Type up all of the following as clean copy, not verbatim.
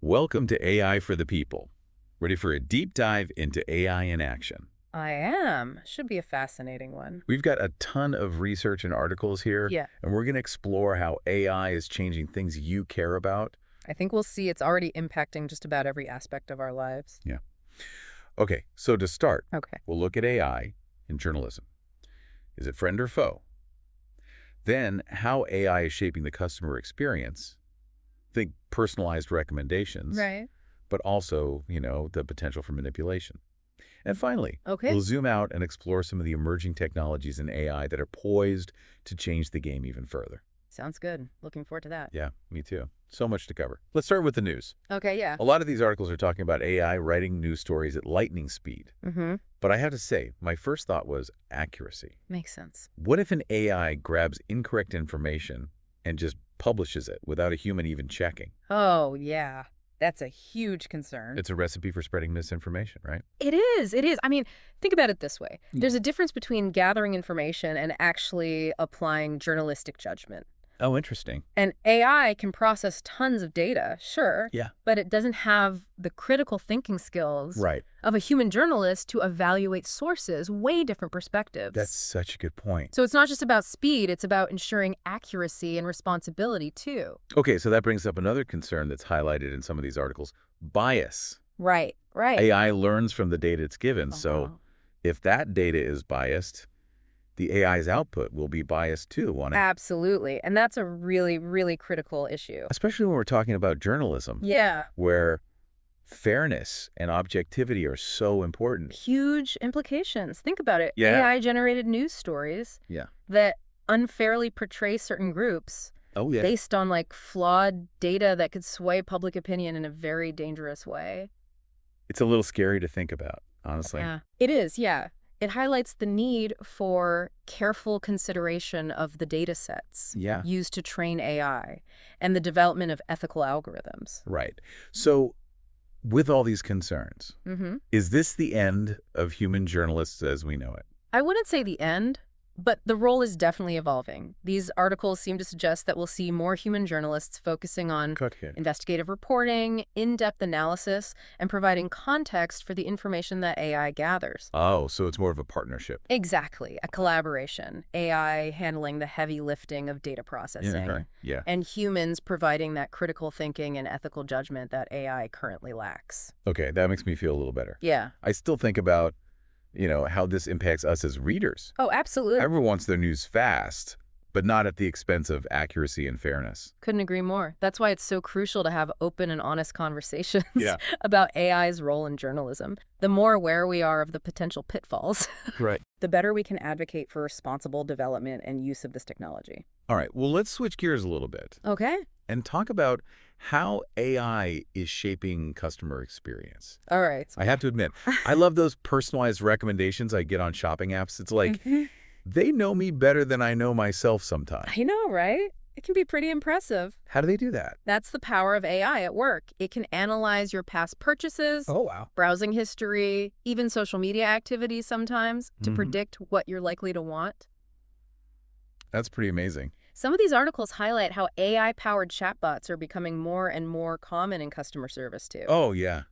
Welcome to AI for the People. Ready for a deep dive into AI in action? I am. Should be a fascinating one. We've got a ton of research and articles here, Yeah. and we're going to explore how AI is changing things you care about. I think we'll see it's already impacting just about every aspect of our lives. Yeah. Okay, so to start, Okay. we'll look at AI in journalism. Is it friend or foe? Then, how AI is shaping the customer experience. Think personalized recommendations, Right. but also, the potential for manipulation. And finally, Okay. we'll zoom out and explore some of the emerging technologies in AI that are poised to change the game even further. Sounds good. Looking forward to that. Yeah, me too. So much to cover. Let's start with the news. Okay, yeah. A lot of these articles are talking about AI writing news stories at lightning speed. Mm-hmm. But I have to say, my first thought was accuracy. Makes sense. What if an AI grabs incorrect information and just publishes it without a human even checking? Oh, yeah. That's a huge concern. It's a recipe for spreading misinformation, right? It is. It is. I mean, think about it this way. Mm. There's a difference between gathering information and actually applying journalistic judgment. Oh, interesting. And AI can process tons of data, sure, Yeah. but it doesn't have the critical thinking skills Right. of a human journalist to evaluate sources, way different perspectives. That's such a good point. So it's not just about speed, it's about ensuring accuracy and responsibility, too. Okay, so that brings up another concern that's highlighted in some of these articles. Bias. Right, right. AI learns from the data it's given, so Uh-huh. if that data is biased, the AI's output will be biased too, won't it? Absolutely. And that's a really, really critical issue. Especially when we're talking about journalism, Yeah. where fairness and objectivity are so important. Huge implications. Think about it. Yeah. AI-generated news stories Yeah. that unfairly portray certain groups Oh, yeah. based on flawed data that could sway public opinion in a very dangerous way. It's a little scary to think about, honestly. Yeah, it is. Yeah. It highlights the need for careful consideration of the data sets Yeah. used to train AI and the development of ethical algorithms. Right. So, with all these concerns, Mm-hmm. is this the end of human journalists as we know it? I wouldn't say the end, but the role is definitely evolving. These articles seem to suggest that we'll see more human journalists focusing on Okay. investigative reporting, in-depth analysis, and providing context for the information that AI gathers. Oh, so it's more of a partnership. Exactly, a collaboration. AI handling the heavy lifting of data processing, Okay. Yeah. and humans providing that critical thinking and ethical judgment that AI currently lacks. Okay, that makes me feel a little better. Yeah. I still think about, how this impacts us as readers. Oh, absolutely. Everyone wants their news fast, but not at the expense of accuracy and fairness. Couldn't agree more. That's why it's so crucial to have open and honest conversations Yeah. about AI's role in journalism. The more aware we are of the potential pitfalls, Right. the better we can advocate for responsible development and use of this technology. All right, well, let's switch gears a little bit Okay. and talk about how AI is shaping customer experience. All right. I have to admit, I love those personalized recommendations I get on shopping apps. It's like, Mhm. they know me better than I know myself sometimes. I know, right? It can be pretty impressive. How do they do that? That's the power of AI at work. It can analyze your past purchases, wow. browsing history, even social media activities sometimes to Mhm. predict what you're likely to want. That's pretty amazing. Some of these articles highlight how AI-powered chatbots are becoming more and more common in customer service, too. Oh, yeah.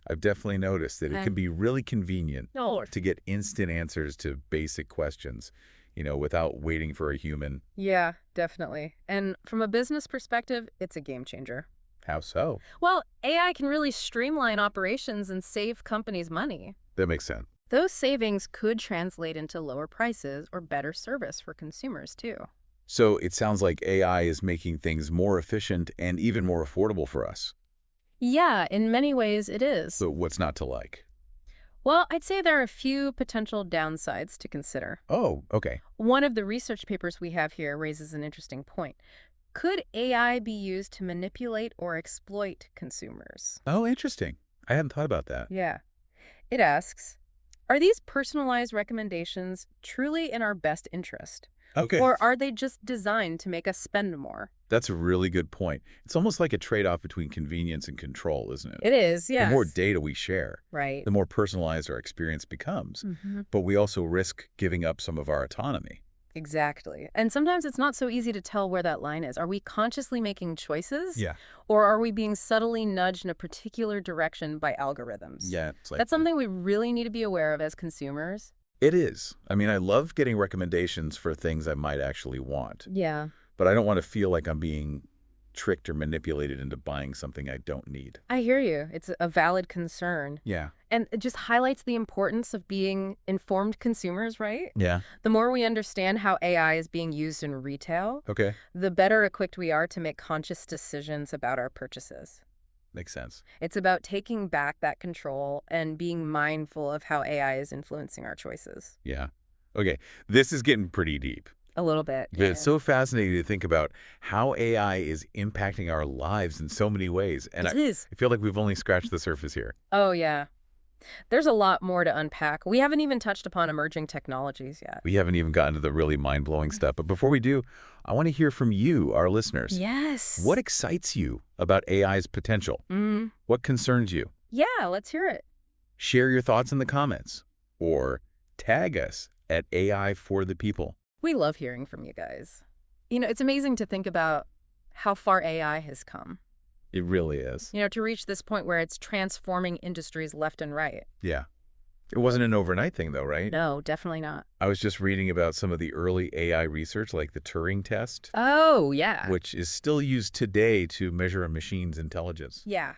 I've definitely noticed that it Okay. can be really convenient No. to get instant answers to basic questions, without waiting for a human. Yeah, definitely. And from a business perspective, it's a game changer. How so? Well, AI can really streamline operations and save companies money. That makes sense. Those savings could translate into lower prices or better service for consumers, too. So it sounds like AI is making things more efficient and even more affordable for us. Yeah, in many ways it is. So what's not to like? Well, I'd say there are a few potential downsides to consider. Oh, okay. One of the research papers we have here raises an interesting point. Could AI be used to manipulate or exploit consumers? Oh, interesting. I hadn't thought about that. Yeah. It asks, are these personalized recommendations truly in our best interest? Okay. Or are they just designed to make us spend more? That's a really good point. It's almost like a trade-off between convenience and control, isn't it? It is, yes. The more data we share, Right. the more personalized our experience becomes. Mm-hmm. But we also risk giving up some of our autonomy. Exactly. And sometimes it's not so easy to tell where that line is. Are we consciously making choices? Yeah. Or are we being subtly nudged in a particular direction by algorithms? Yeah, it's like That's something we really need to be aware of as consumers. it is. I mean, I love getting recommendations for things I might actually want, Yeah. but I don't want to feel like I'm being tricked or manipulated into buying something I don't need. I hear you. It's a valid concern. Yeah. And it just highlights the importance of being informed consumers, right? Yeah. The more we understand how AI is being used in retail, Okay. the better equipped we are to make conscious decisions about our purchases. Makes sense. It's about taking back that control and being mindful of how AI is influencing our choices. Yeah. Okay. This is getting pretty deep. A little bit. But it's so fascinating to think about how AI is impacting our lives in so many ways. And It is. I feel like we've only scratched the surface here. Oh, yeah. There's a lot more to unpack. We haven't even touched upon emerging technologies yet. We haven't even gotten to the really mind-blowing stuff. But before we do, I want to hear from you, our listeners. Yes. What excites you about AI's potential? What concerns you? Yeah, let's hear it. Share your thoughts in the comments or tag us at AI for the People. We love hearing from you guys. You know, it's amazing to think about how far AI has come. It really is. You know, to reach this point where it's transforming industries left and right. Yeah. It wasn't an overnight thing, though, right? No, definitely not. I was just reading about some of the early AI research, like the Turing test, Oh, yeah. which is still used today to measure a machine's intelligence. Yeah.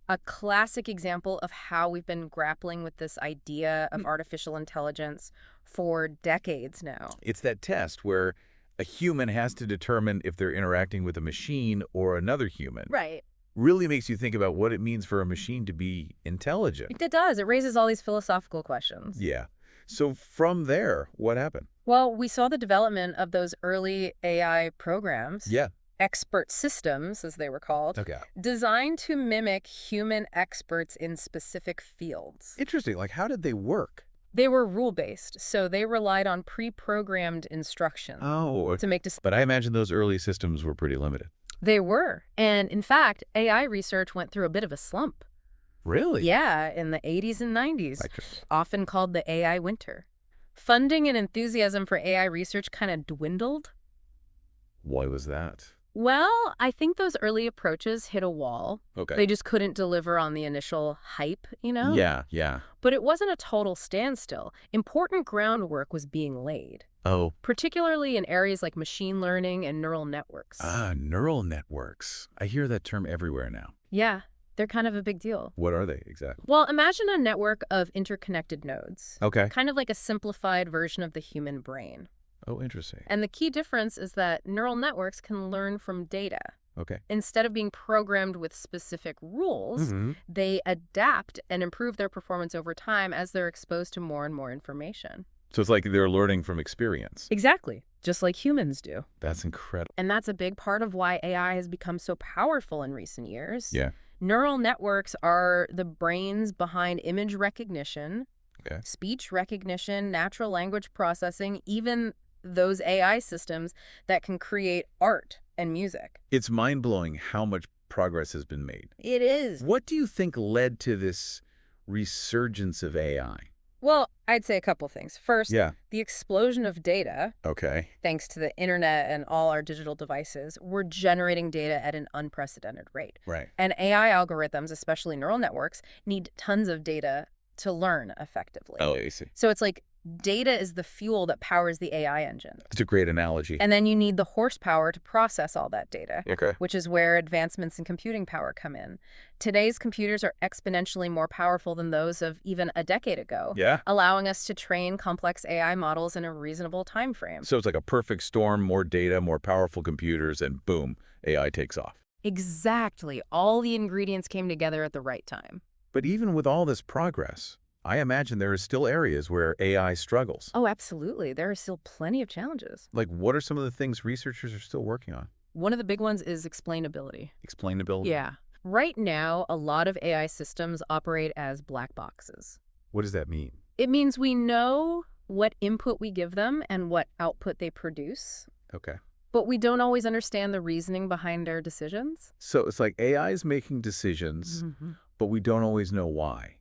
A classic example of how we've been grappling with this idea of artificial intelligence for decades now. It's that test where a human has to determine if they're interacting with a machine or another human. Right. Really makes you think about what it means for a machine to be intelligent. It does. It raises all these philosophical questions. Yeah. So from there, what happened? Well, we saw the development of those early AI programs. Yeah. Expert systems, as they were called, Okay. designed to mimic human experts in specific fields. Interesting. Like, how did they work? They were rule-based, so they relied on pre-programmed instructions Oh, to make decisions. but I imagine those early systems were pretty limited. They were. And in fact, AI research went through a bit of a slump. Really? Yeah, in the 80s and 90s, Like, often called the AI winter. Funding and enthusiasm for AI research kind of dwindled. why was that? Well, I think those early approaches hit a wall. Okay. They just couldn't deliver on the initial hype, you know? Yeah, yeah. But it wasn't a total standstill. Important groundwork was being laid, Oh, particularly in areas like machine learning and neural networks. neural networks. I hear that term everywhere now. Yeah, they're kind of a big deal. What are they exactly? Well, imagine a network of interconnected nodes, Okay. kind of like a simplified version of the human brain. Oh, interesting. And the key difference is that neural networks can learn from data. Okay. Instead of being programmed with specific rules, they adapt and improve their performance over time as they're exposed to more and more information. So it's like they're learning from experience. Exactly, just like humans do. That's incredible. And that's a big part of why AI has become so powerful in recent years. Yeah. Neural networks are the brains behind image recognition, Okay. speech recognition, natural language processing, even those AI systems that can create art and music. It's mind-blowing how much progress has been made. It is. What do you think led to this resurgence of AI? Well, I'd say a couple things. First, Yeah. the explosion of data, Okay. thanks to the internet and all our digital devices, we're generating data at an unprecedented rate. Right. And AI algorithms, especially neural networks, need tons of data to learn effectively. Oh, I see. So it's like data is the fuel that powers the AI engine. It's a great analogy. And then you need the horsepower to process all that data, Okay. which is where advancements in computing power come in. Today's computers are exponentially more powerful than those of even a decade ago, Yeah. allowing us to train complex AI models in a reasonable time frame. So it's like a perfect storm, more data, more powerful computers, and boom, AI takes off. Exactly. All the ingredients came together at the right time. But even with all this progress, I imagine there are still areas where AI struggles. Oh, absolutely. There are still plenty of challenges. Like, what are some of the things researchers are still working on? One of the big ones is explainability. Explainability? Yeah. Right now, a lot of AI systems operate as black boxes. What does that mean? It means we know what input we give them and what output they produce, Okay. but we don't always understand the reasoning behind their decisions. So it's like AI is making decisions, but we don't always know why,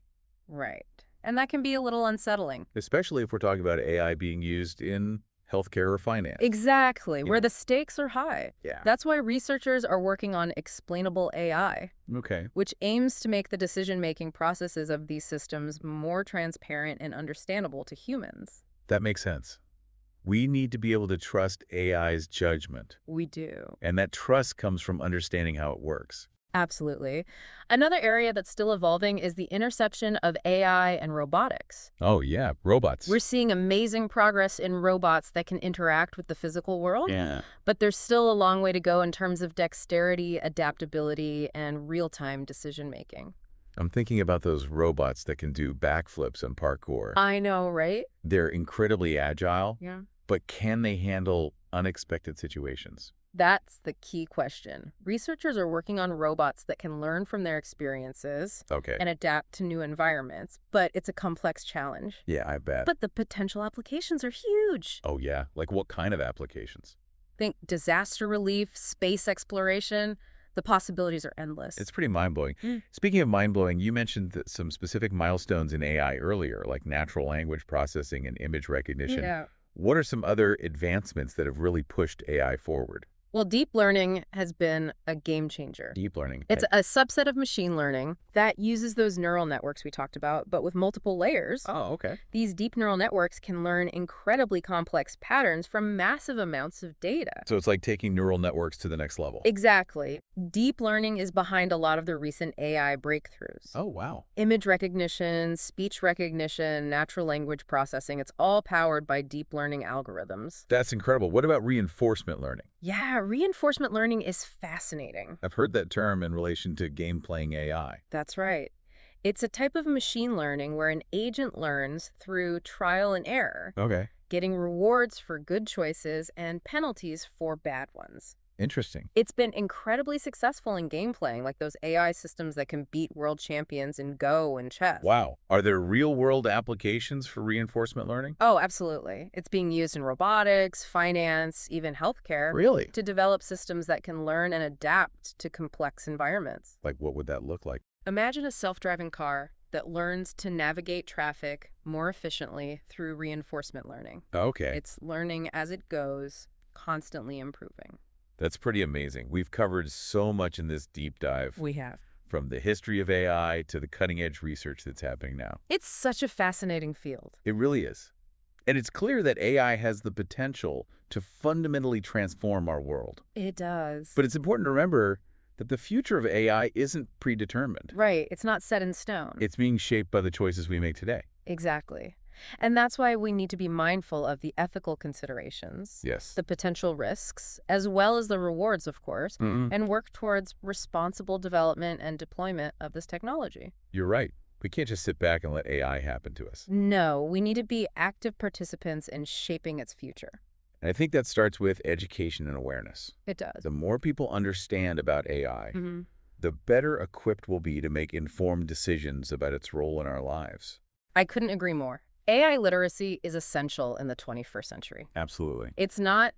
Right. And that can be a little unsettling. especially if we're talking about AI being used in healthcare or finance. Exactly, where know. the stakes are high. Yeah. That's why researchers are working on explainable AI, Okay. which aims to make the decision-making processes of these systems more transparent and understandable to humans. That makes sense. We need to be able to trust AI's judgment. We do. And that trust comes from understanding how it works. Absolutely. Another area that's still evolving is the intersection of AI and robotics. Oh, yeah. Robots. We're seeing amazing progress in robots that can interact with the physical world, Yeah. but there's still a long way to go in terms of dexterity, adaptability, and real-time decision-making. I'm thinking about those robots that can do backflips and parkour. I know, right? They're incredibly agile, Yeah. but can they handle unexpected situations? That's the key question. Researchers are working on robots that can learn from their experiences Okay. and adapt to new environments, but it's a complex challenge. Yeah, I bet. But the potential applications are huge. Oh, yeah? Like what kind of applications? Think disaster relief, space exploration. The possibilities are endless. It's pretty mind-blowing. Mm. Speaking of mind-blowing, you mentioned some specific milestones in AI earlier, like natural language processing and image recognition. Yeah. What are some other advancements that have really pushed AI forward? Well, deep learning has been a game changer. Deep learning. It's a subset of machine learning that uses those neural networks we talked about, but with multiple layers. Oh, okay. These deep neural networks can learn incredibly complex patterns from massive amounts of data. So it's like taking neural networks to the next level. Exactly. Deep learning is behind a lot of the recent AI breakthroughs. Oh, wow. Image recognition, speech recognition, natural language processing, it's all powered by deep learning algorithms. That's incredible. What about reinforcement learning? Yeah, reinforcement learning is fascinating. I've heard that term in relation to game-playing AI. That's right. It's a type of machine learning where an agent learns through trial and error, Okay. getting rewards for good choices and penalties for bad ones. Interesting. It's been incredibly successful in game playing, like those AI systems that can beat world champions in Go and chess. Wow. Are there real-world applications for reinforcement learning? Oh, absolutely. It's being used in robotics, finance, even healthcare. Really? To develop systems that can learn and adapt to complex environments. Like, what would that look like? Imagine a self-driving car that learns to navigate traffic more efficiently through reinforcement learning. Okay. It's learning as it goes, constantly improving. That's pretty amazing. We've covered so much in this deep dive, We have. from the history of AI to the cutting-edge research that's happening now. It's such a fascinating field. It really is. And it's clear that AI has the potential to fundamentally transform our world. It does. But it's important to remember that the future of AI isn't predetermined. Right. It's not set in stone. It's being shaped by the choices we make today. Exactly. And that's why we need to be mindful of the ethical considerations, Yes. the potential risks, as well as the rewards, of course, and work towards responsible development and deployment of this technology. You're right. We can't just sit back and let AI happen to us. No, we need to be active participants in shaping its future. And I think that starts with education and awareness. It does. The more people understand about AI, the better equipped we'll be to make informed decisions about its role in our lives. I couldn't agree more. AI literacy is essential in the 21st century. Absolutely. It's not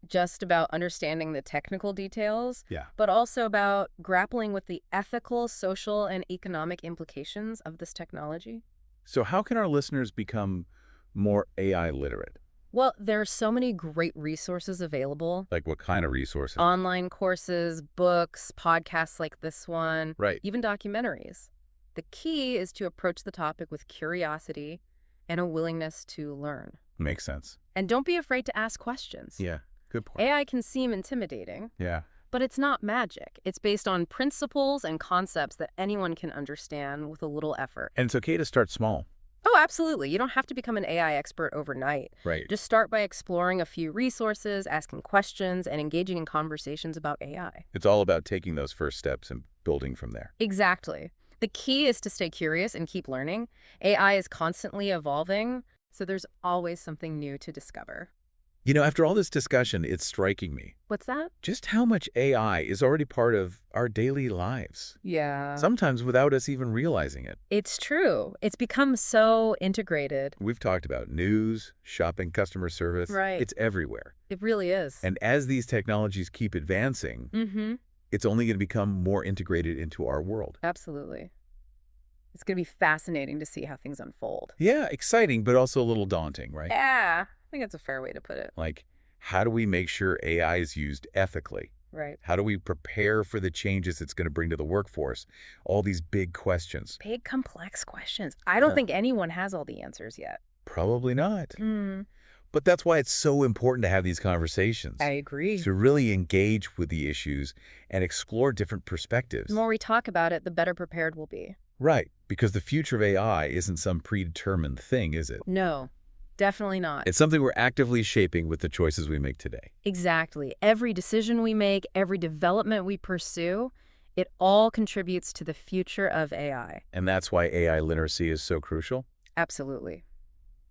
just about understanding the technical details, Yeah. but also about grappling with the ethical, social, and economic implications of this technology. So how can our listeners become more AI literate? Well, there are so many great resources available. Like what kind of resources? Online courses, books, podcasts like this one, Right. even documentaries. The key is to approach the topic with curiosity and a willingness to learn. Makes sense. And don't be afraid to ask questions. Yeah. Good point. AI can seem intimidating, Yeah. but it's not magic. It's based on principles and concepts that anyone can understand with a little effort. And it's okay to start small. Oh, absolutely. You don't have to become an AI expert overnight. Right. Just start by exploring a few resources, asking questions, and engaging in conversations about AI. It's all about taking those first steps and building from there. Exactly. The key is to stay curious and keep learning. AI is constantly evolving, so there's always something new to discover. You know, after all this discussion, it's striking me What's that? just how much AI is already part of our daily lives, Yeah. sometimes without us even realizing it. It's true. It's become so integrated. We've talked about news, shopping, customer service. Right. It's everywhere. It really is. And as these technologies keep advancing, it's only going to become more integrated into our world. Absolutely. It's going to be fascinating to see how things unfold. Yeah, exciting, but also a little daunting, right? Yeah, think that's a fair way to put it. Like, how do we make sure AI is used ethically? Right. How do we prepare for the changes it's going to bring to the workforce? All these big questions. Big, complex questions. I don't think anyone has all the answers yet. Probably not. Hmm. But that's why it's so important to have these conversations. I agree. To really engage with the issues and explore different perspectives. The more we talk about it, the better prepared we'll be. Right, because the future of AI isn't some predetermined thing, is it? No, definitely not. It's something we're actively shaping with the choices we make today. Exactly. Every decision we make, every development we pursue, it all contributes to the future of AI. And that's why AI literacy is so crucial? Absolutely.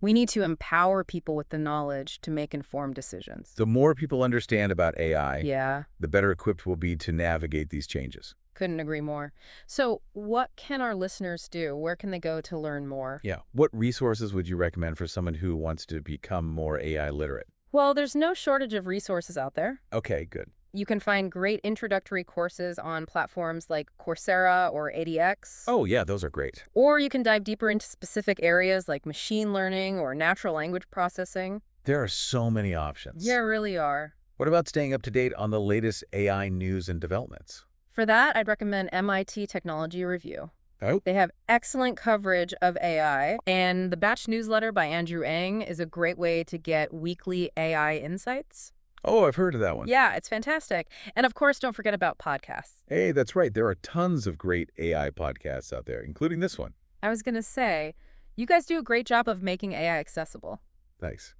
We need to empower people with the knowledge to make informed decisions. The more people understand about AI, Yeah, the better equipped we'll be to navigate these changes. couldn't agree more. So what can our listeners do? Where can they go to learn more? Yeah. What resources would you recommend for someone who wants to become more AI literate? Well, there's no shortage of resources out there. Okay, good. You can find great introductory courses on platforms like Coursera or ADX. Oh, yeah, those are great. Or you can dive deeper into specific areas like machine learning or natural language processing. There are so many options. Yeah, really are. What about staying up to date on the latest AI news and developments? For that, I'd recommend MIT Technology Review. Oh, They have excellent coverage of AI, and the Batch newsletter by Andrew Ng is a great way to get weekly AI insights. oh, I've heard of that one. Yeah, it's fantastic. And of course, don't forget about podcasts. Hey, that's right. There are tons of great AI podcasts out there, including this one. I was going to say, you guys do a great job of making AI accessible. Thanks.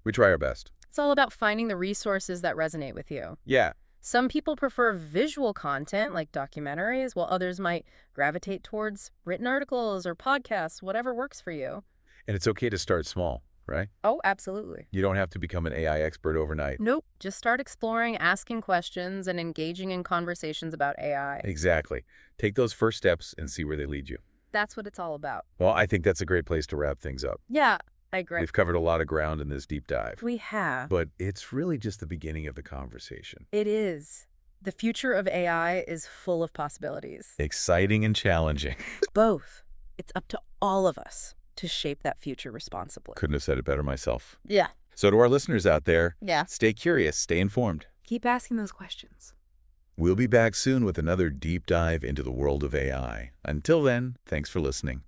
We try our best. It's all about finding the resources that resonate with you. Yeah. Some people prefer visual content like documentaries, while others might gravitate towards written articles or podcasts, whatever works for you. And it's okay to start small, right? Oh, absolutely. You don't have to become an AI expert overnight. Nope. Just start exploring, asking questions, and engaging in conversations about AI. Exactly. Take those first steps and see where they lead you. That's what it's all about. Well, I think that's a great place to wrap things up. Yeah, I agree. We've covered a lot of ground in this deep dive. We have. But it's really just the beginning of the conversation. It is. The future of AI is full of possibilities. Exciting and challenging. Both. It's up to all of us to shape that future responsibly. Couldn't have said it better myself. Yeah. So to our listeners out there, Yeah. stay curious, stay informed. Keep asking those questions. We'll be back soon with another deep dive into the world of AI. Until then, thanks for listening.